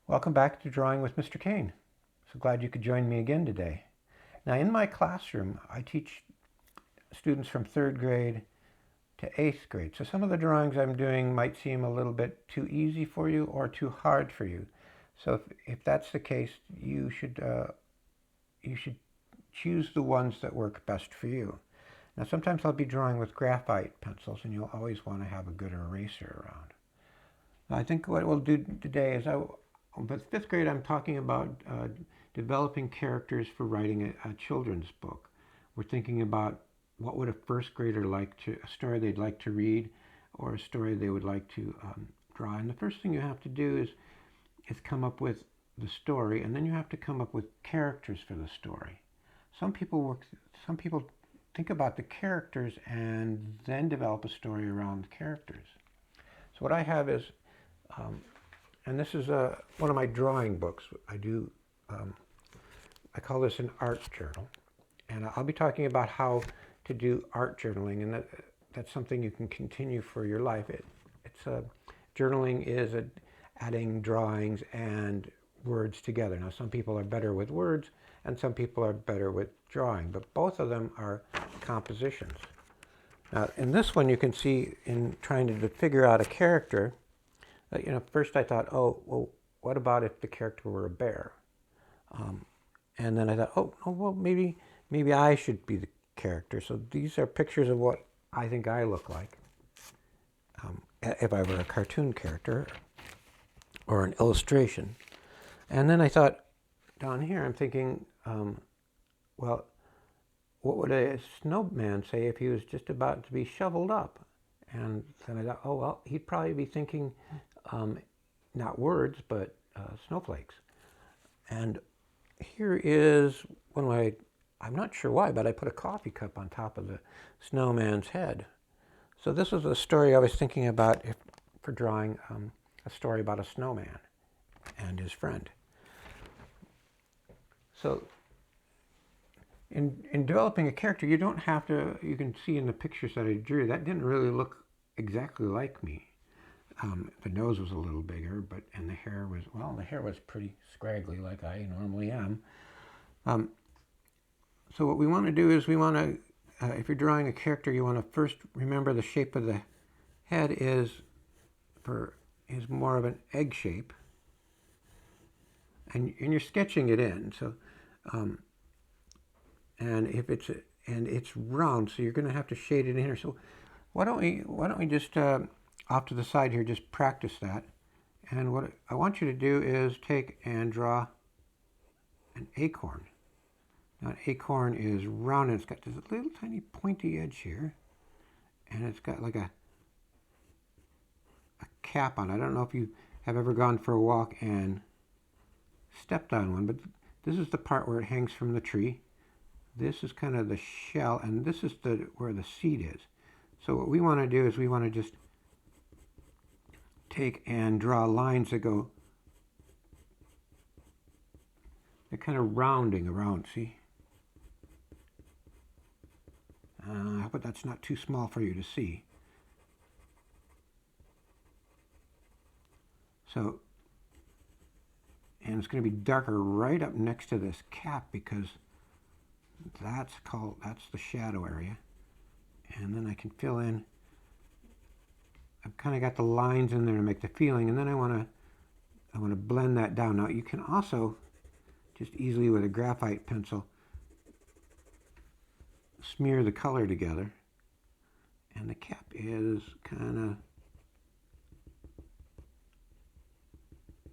Welcome back to Drawing with Mr. Kane. So glad you could join me again today. Now in my classroom, I teach students from 3rd grade to 8th grade. So some of the drawings I'm doing might seem a little bit too easy for you or too hard for you. So if that's the case, you should choose the ones that work best for you. Now sometimes I'll be drawing with graphite pencils, and you'll always want to have a good eraser around. I think what we'll do today is, with 5th grade, I'm talking about developing characters for writing a children's book. We're thinking about what would a 1st grader a story they'd like to read, or a story they would like to draw. And the first thing you have to do is come up with the story, and then you have to come up with characters for the story. Some people think about the characters and then develop a story around the characters. So what I have is, and this is one of my drawing books. I call this an art journal, and I'll be talking about how to do art journaling, and that's something you can continue for your life. Journaling is adding drawings and words together. Now, some people are better with words, and some people are better with drawing, but both of them are compositions. Now, in this one, you can see, in trying to figure out a character, first I thought, oh, well, what about if the character were a bear? And then I thought, oh, well, maybe I should be the character. So these are pictures of what I think I look like if I were a cartoon character or an illustration. And then I thought, down here, I'm thinking, well, what would a snowman say if he was just about to be shoveled up? And then I thought, oh, well, he'd probably be thinking not words, but snowflakes. And here is I'm not sure why, but I put a coffee cup on top of the snowman's head. So this was a story I was thinking about for drawing a story about a snowman and his friend. So in developing a character, you don't have to, you can see in the pictures that I drew, that didn't really look exactly like me. The nose was a little bigger, and the hair was pretty scraggly, like I normally am. So what we want to do is if you're drawing a character, you want to first remember the shape of the head is more of an egg shape, and you're sketching it in. So, and it's round, so you're going to have to shade it in here. So why don't we just off to the side here, just practice that. And what I want you to do is take and draw an acorn. Now, an acorn is round, and it's got this little tiny pointy edge here, and it's got like a cap on it. I don't know if you have ever gone for a walk and stepped on one, but this is the part where it hangs from the tree. This is kind of the shell, and this is where the seed is. So what we want to do is we want to just take and draw lines that go, they're kind of rounding around, see? I hope that's not too small for you to see. So, and it's going to be darker right up next to this cap, because that's the shadow area. And then I can fill in, I've kind of got the lines in there to make the feeling, and then I want to blend that down. Now you can also just easily with a graphite pencil smear the color together, and the cap is kind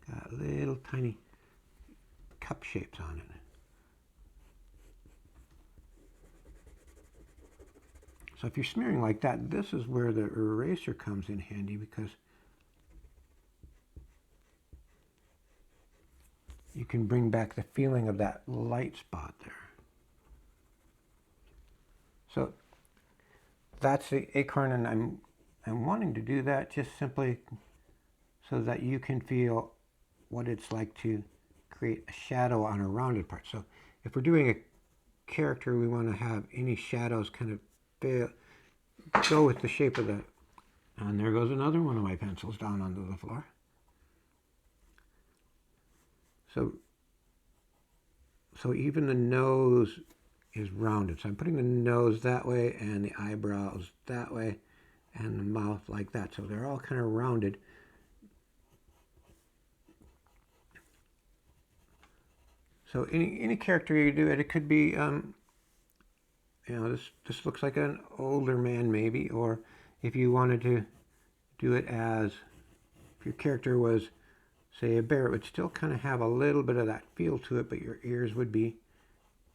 of got little tiny cup shapes on it. So if you're smearing like that, this is where the eraser comes in handy, because you can bring back the feeling of that light spot there. So that's the acorn, and I'm wanting to do that just simply so that you can feel what it's like to create a shadow on a rounded part. So if we're doing a character, we want to have any shadows kind of go with the shape of the, and there goes another one of my pencils down onto the floor. So even the nose is rounded. So I'm putting the nose that way and the eyebrows that way and the mouth like that. So they're all kind of rounded. So any character you do it could be, this looks like an older man maybe, or if you wanted to do it as, if your character was, say, a bear, it would still kind of have a little bit of that feel to it, but your ears would be,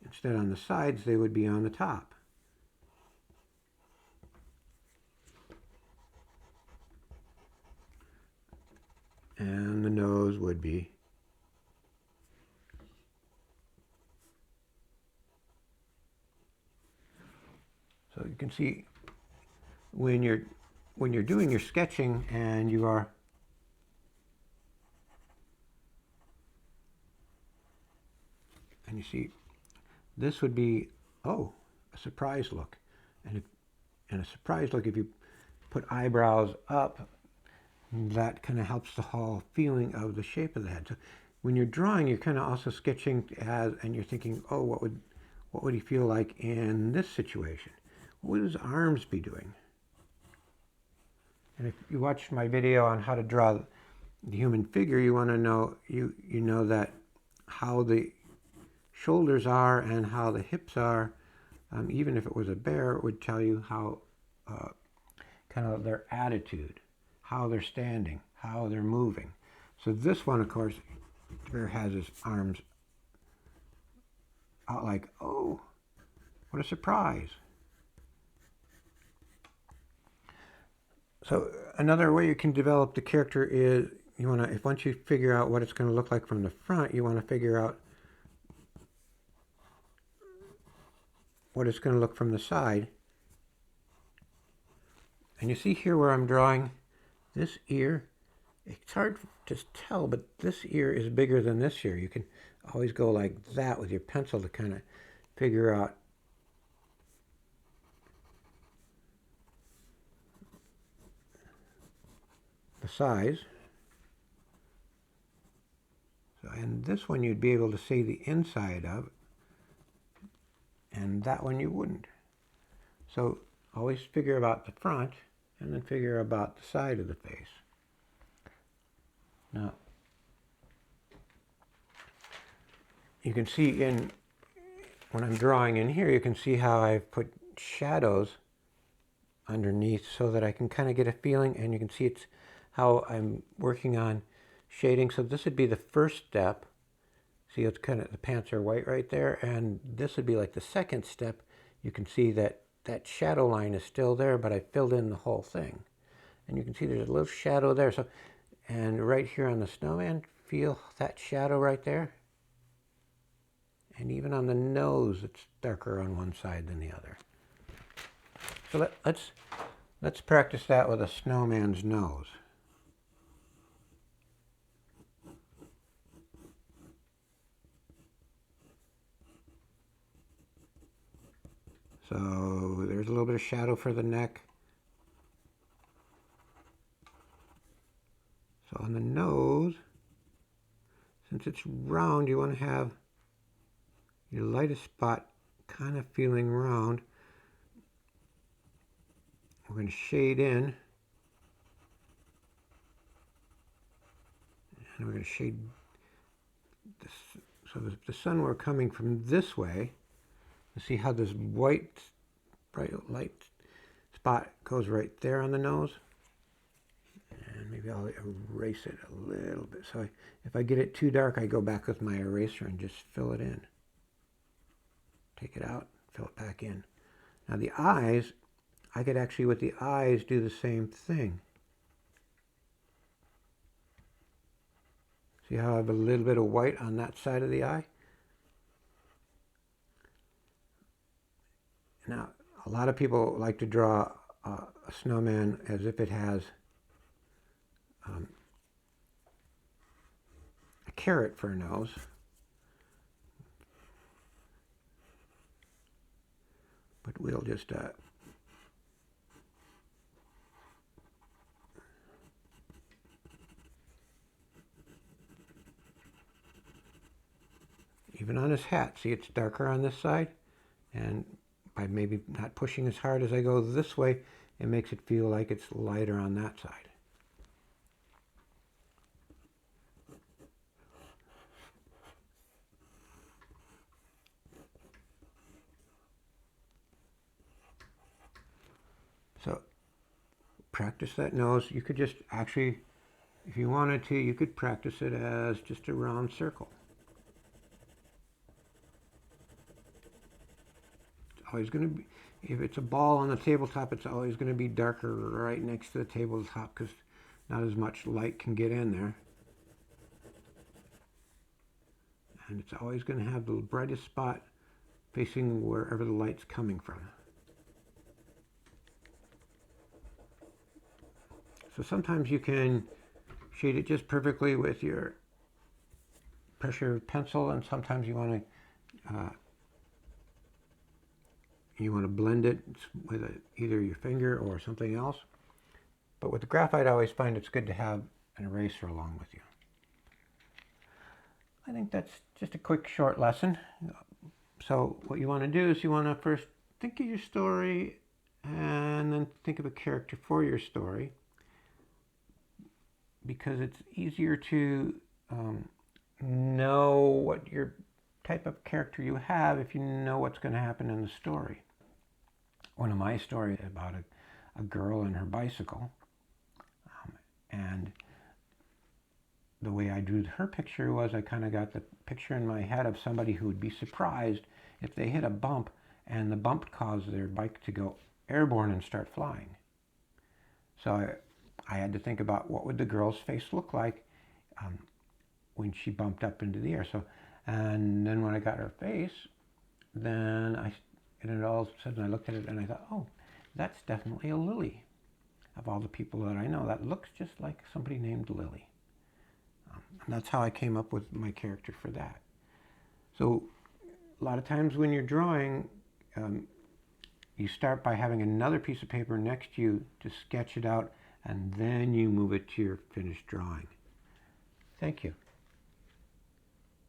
instead on the sides, they would be on the top. And the nose would be. So you can see when you're doing your sketching and you are and you see this would be, oh, a surprise look. And a surprise look, if you put eyebrows up, that kind of helps the whole feeling of the shape of the head. So when you're drawing, you're kind of also sketching as, and you're thinking, oh, what would he feel like in this situation? What would his arms be doing? And if you watched my video on how to draw the human figure, you want to know, you know that how the shoulders are and how the hips are. Even if it was a bear, it would tell you how kind of their attitude, how they're standing, how they're moving. So this one, of course, the bear has his arms out like, oh, what a surprise. So another way you can develop the character is once you figure out what it's going to look like from the front, you want to figure out what it's going to look from the side. And you see here where I'm drawing this ear, it's hard to tell, but this ear is bigger than this ear. You can always go like that with your pencil to kind of figure out the size. So, and this one you'd be able to see the inside of, and that one you wouldn't. So always figure about the front and then figure about the side of the face. Now, you can see when I'm drawing in here, you can see how I've put shadows underneath so that I can kind of get a feeling, and you can see it's how I'm working on shading. So this would be the first step. See, it's kind of, the pants are white right there, and this would be like the second step. You can see that that shadow line is still there, but I filled in the whole thing. And you can see there's a little shadow there. So, and right here on the snowman, feel that shadow right there. And even on the nose, it's darker on one side than the other. So let's practice that with a snowman's nose. So there's a little bit of shadow for the neck. So on the nose, since it's round, you want to have your lightest spot kind of feeling round. We're going to shade in. And we're going to shade this. So if the sun were coming from this way, you see how this white, bright light spot goes right there on the nose? And maybe I'll erase it a little bit. So if I get it too dark, I go back with my eraser and just fill it in. Take it out, fill it back in. Now the eyes, I could actually, with the eyes, do the same thing. See how I have a little bit of white on that side of the eye? Now, a lot of people like to draw a snowman as if it has a carrot for a nose. But we'll just even on his hat. See, it's darker on this side, and by maybe not pushing as hard as I go this way, it makes it feel like it's lighter on that side. So practice that nose. You could just actually, if you wanted to, you could practice it as just a round circle. It's always going to be, if it's a ball on the tabletop, it's always going to be darker right next to the tabletop because not as much light can get in there. And it's always going to have the brightest spot facing wherever the light's coming from. So sometimes you can shade it just perfectly with your pressure pencil, and sometimes you want to blend it with either your finger or something else. But with the graphite, I always find it's good to have an eraser along with you. I think that's just a quick short lesson. So what you want to do is you want to first think of your story and then think of a character for your story, because it's easier to know what your type of character you have if you know what's going to happen in the story. One of my stories about a girl and her bicycle, and the way I drew her picture was I kind of got the picture in my head of somebody who would be surprised if they hit a bump and the bump caused their bike to go airborne and start flying. So I had to think about what would the girl's face look like when she bumped up into the air. So, and then when I got her face, then and all of a sudden I looked at it and I thought, oh, that's definitely a Lily. Of all the people that I know, that looks just like somebody named Lily. And that's how I came up with my character for that. So a lot of times when you're drawing, you start by having another piece of paper next to you to sketch it out, and then you move it to your finished drawing. Thank you.